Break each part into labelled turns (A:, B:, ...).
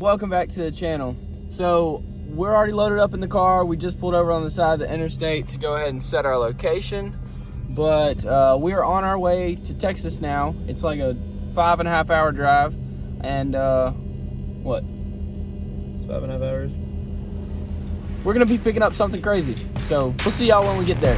A: Welcome back to the channel. So we're already loaded up in the car. We just pulled over on the side of the interstate to go ahead and set our location, but we are on our way to Texas now. It's like a 5.5 hour drive, and what?
B: It's 5.5 hours.
A: We're gonna be picking up something crazy, so we'll see y'all when we get there.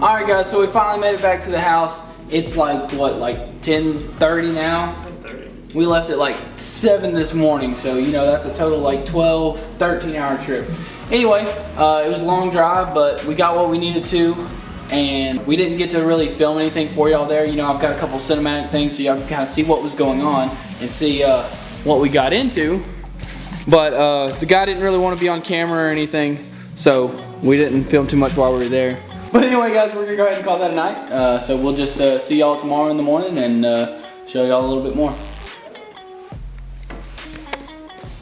A: Alright guys, so we finally made it back to the house. It's like, what, like 10:30 now?
B: 10:30.
A: We left at like 7 this morning, so you know, that's a total like 12, 13 hour trip. Anyway, it was a long drive, but we got what we needed to, and we didn't get to really film anything for y'all there. You know, I've got a couple cinematic things so y'all can kind of see what was going on and see what we got into. But the guy didn't really want to be on camera or anything, so we didn't film too much while we were there. But anyway guys, we're gonna go ahead and call that a night. So we'll just see y'all tomorrow in the morning and show y'all a little bit more.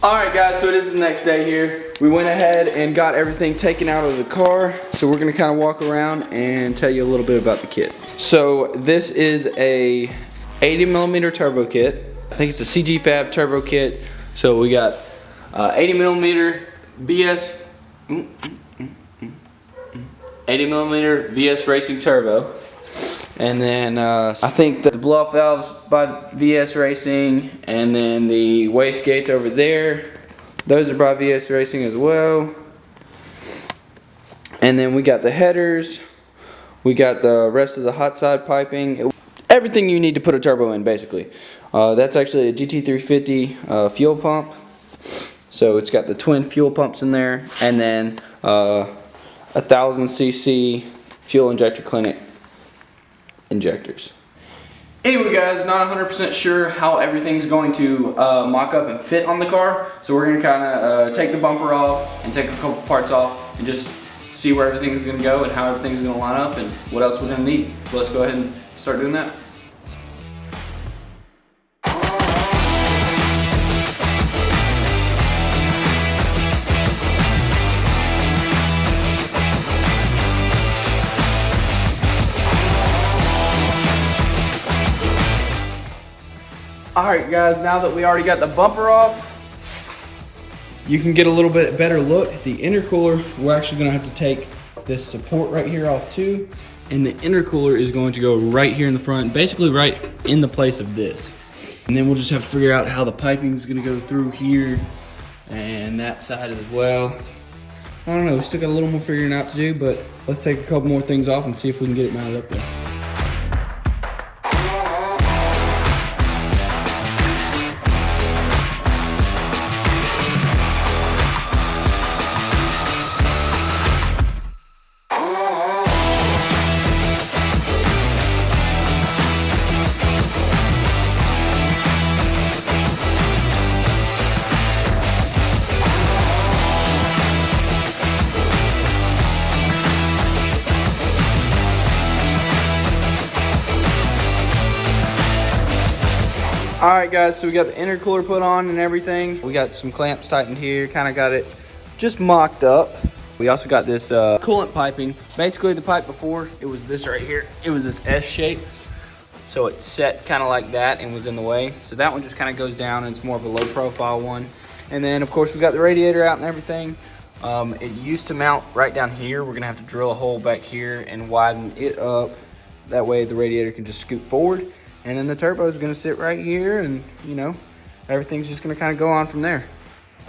A: Alright guys, so it is the next day here. We went ahead and got everything taken out of the car. So we're gonna kind of walk around and tell you a little bit about the kit. So this is a 80mm turbo kit. I think it's a CG Fab turbo kit. So we got 80mm BS 80mm VS Racing Turbo, and then I think the blowoff valves by VS Racing, and then the Wastegates over there, those are by VS Racing as well. And then we got the headers, we got the rest of the hot side piping, everything you need to put a turbo in basically. That's actually a GT350 fuel pump, so it's got the twin fuel pumps in there, and then 1000cc fuel injector clinic injectors. Anyway guys, not 100% sure how everything's going to mock up and fit on the car, so we're going to kind of take the bumper off and take a couple parts off and just see where everything's going to go and how everything's going to line up and what else we're going to need. So let's go ahead and start doing that. Alright guys, now that we already got the bumper off, you can get a little bit better look at the intercooler. We're actually going to have to take this support right here off too, and the intercooler is going to go right here in the front, basically right in the place of this. And then we'll just have to figure out how the piping is going to go through here and that side as well. I don't know, we still got a little more figuring out to do, but let's take a couple more things off and see if we can get it mounted up there. Alright guys, so we got the intercooler put on and everything. We got some clamps tightened here, kind of got it just mocked up. We also got this coolant piping. Basically the pipe before, it was this right here. It was this S shape. So it set kind of like that and was in the way. So that one just kind of goes down and it's more of a low profile one. And then of course we got the radiator out and everything. It used to mount right down here. We're gonna have to drill a hole back here and widen it up. That way the radiator can just scoot forward. And then the turbo is gonna sit right here, and you know, everything's just gonna kind of go on from there.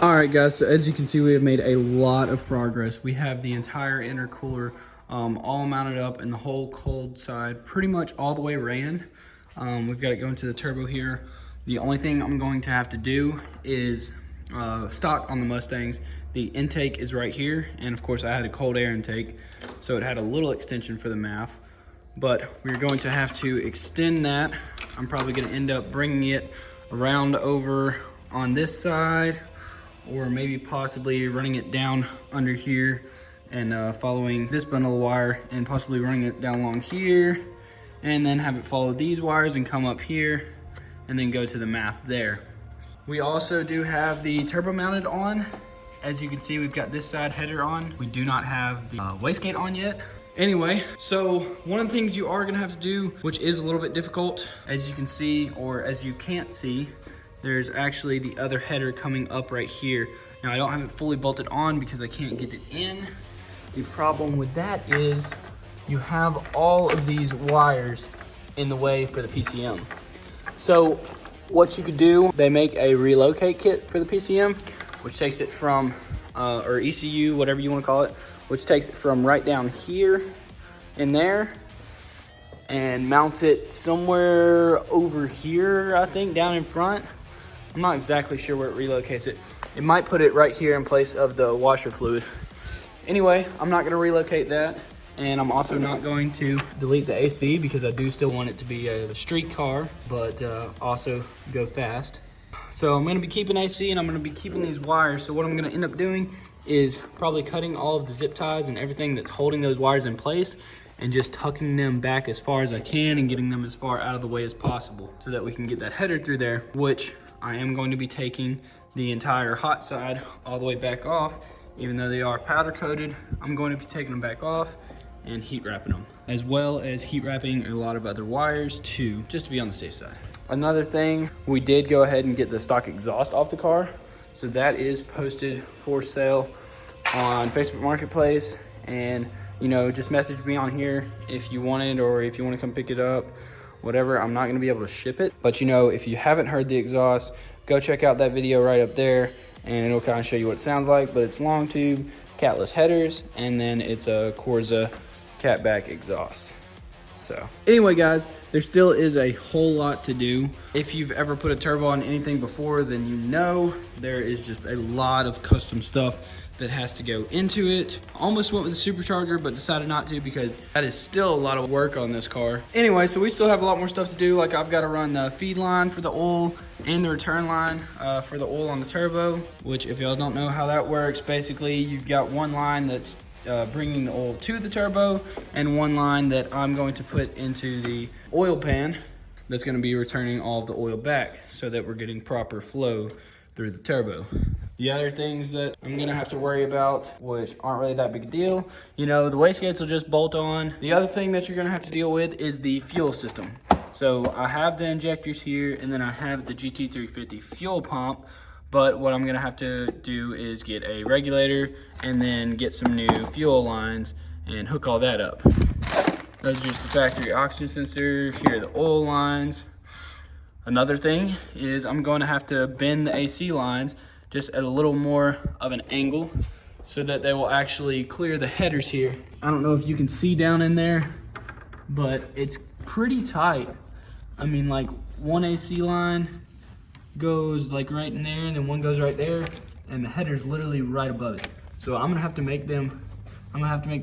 A: All right guys, so as you can see, we have made a lot of progress. We have the entire intercooler all mounted up, and the whole cold side pretty much all the way ran. We've got it going to the turbo here. The only thing I'm going to have to do is stock on the Mustangs, the intake is right here, and of course I had a cold air intake, so it had a little extension for the MAF, but we're going to have to extend that. I'm probably going to end up bringing it around over on this side, or maybe possibly running it down under here and following this bundle of wire and possibly running it down along here, and then have it follow these wires and come up here and then go to the MAF there. We also do have the turbo mounted on. As you can see, we've got this side header on. We do not have the wastegate on yet. Anyway, so one of the things you are gonna have to do, which is a little bit difficult, as you can see, or as you can't see, there's actually the other header coming up right here. Now I don't have it fully bolted on because I can't get it in. The problem with that is you have all of these wires in the way for the PCM. So what you could do, they make a relocate kit for the PCM, which takes it from, or ECU, whatever you want to call it, which takes it from right down here in there and mounts it somewhere over here, I think, down in front. I'm not exactly sure where it relocates it. It might put it right here in place of the washer fluid. Anyway, I'm not gonna relocate that, and I'm also not going to delete the AC because I do still want it to be a street car, but also go fast. So I'm gonna be keeping AC and I'm gonna be keeping these wires. So what I'm gonna end up doing is probably cutting all of the zip ties and everything that's holding those wires in place and just tucking them back as far as I can and getting them as far out of the way as possible so that we can get that header through there, which I am going to be taking the entire hot side all the way back off. Even though they are powder coated, I'm going to be taking them back off and heat wrapping them, as well as heat wrapping a lot of other wires too, just to be on the safe side. Another thing, we did go ahead and get the stock exhaust off the car. So that is posted for sale on Facebook Marketplace, and you know, just message me on here if you want it or if you want to come pick it up, whatever. I'm not going to be able to ship it, but you know, if you haven't heard the exhaust, go check out that video right up there and it'll kind of show you what it sounds like. But it's long tube, catless headers, and then it's a Corsa catback exhaust. So anyway guys, there still is a whole lot to do. If you've ever put a turbo on anything before, then you know there is just a lot of custom stuff that has to go into it. Almost went with the supercharger, but decided not to because that is still a lot of work on this car. Anyway, so we still have a lot more stuff to do. Like I've got to run the feed line for the oil and the return line for the oil on the turbo, which if y'all don't know how that works, basically you've got one line that's bringing the oil to the turbo and one line that I'm going to put into the oil pan that's going to be returning all of the oil back so that we're getting proper flow through the turbo. The other things that I'm gonna have to worry about, which aren't really that big a deal, you know, the wastegates will just bolt on. The other thing that you're gonna have to deal with is the fuel system. So I have the injectors here and then I have the GT350 fuel pump, but what I'm gonna have to do is get a regulator and then get some new fuel lines and hook all that up. Those are just the factory oxygen sensor. Here are the oil lines. Another thing is I'm going to have to bend the AC lines just at a little more of an angle so that they will actually clear the headers here. I don't know if you can see down in there, but it's pretty tight. I mean, like one AC line goes like right in there and then one goes right there and the header's literally right above it. So I'm gonna have to make the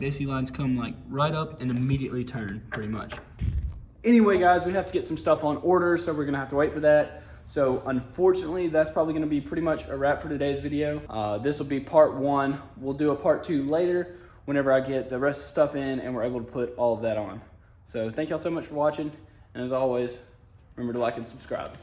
A: AC lines come like right up and immediately turn pretty much. Anyway guys, we have to get some stuff on order, so we're gonna have to wait for that. So unfortunately, that's probably gonna be pretty much a wrap for today's video. This will be part one. We'll do a part two later whenever I get the rest of the stuff in and we're able to put all of that on. So thank y'all so much for watching. And as always, remember to like and subscribe.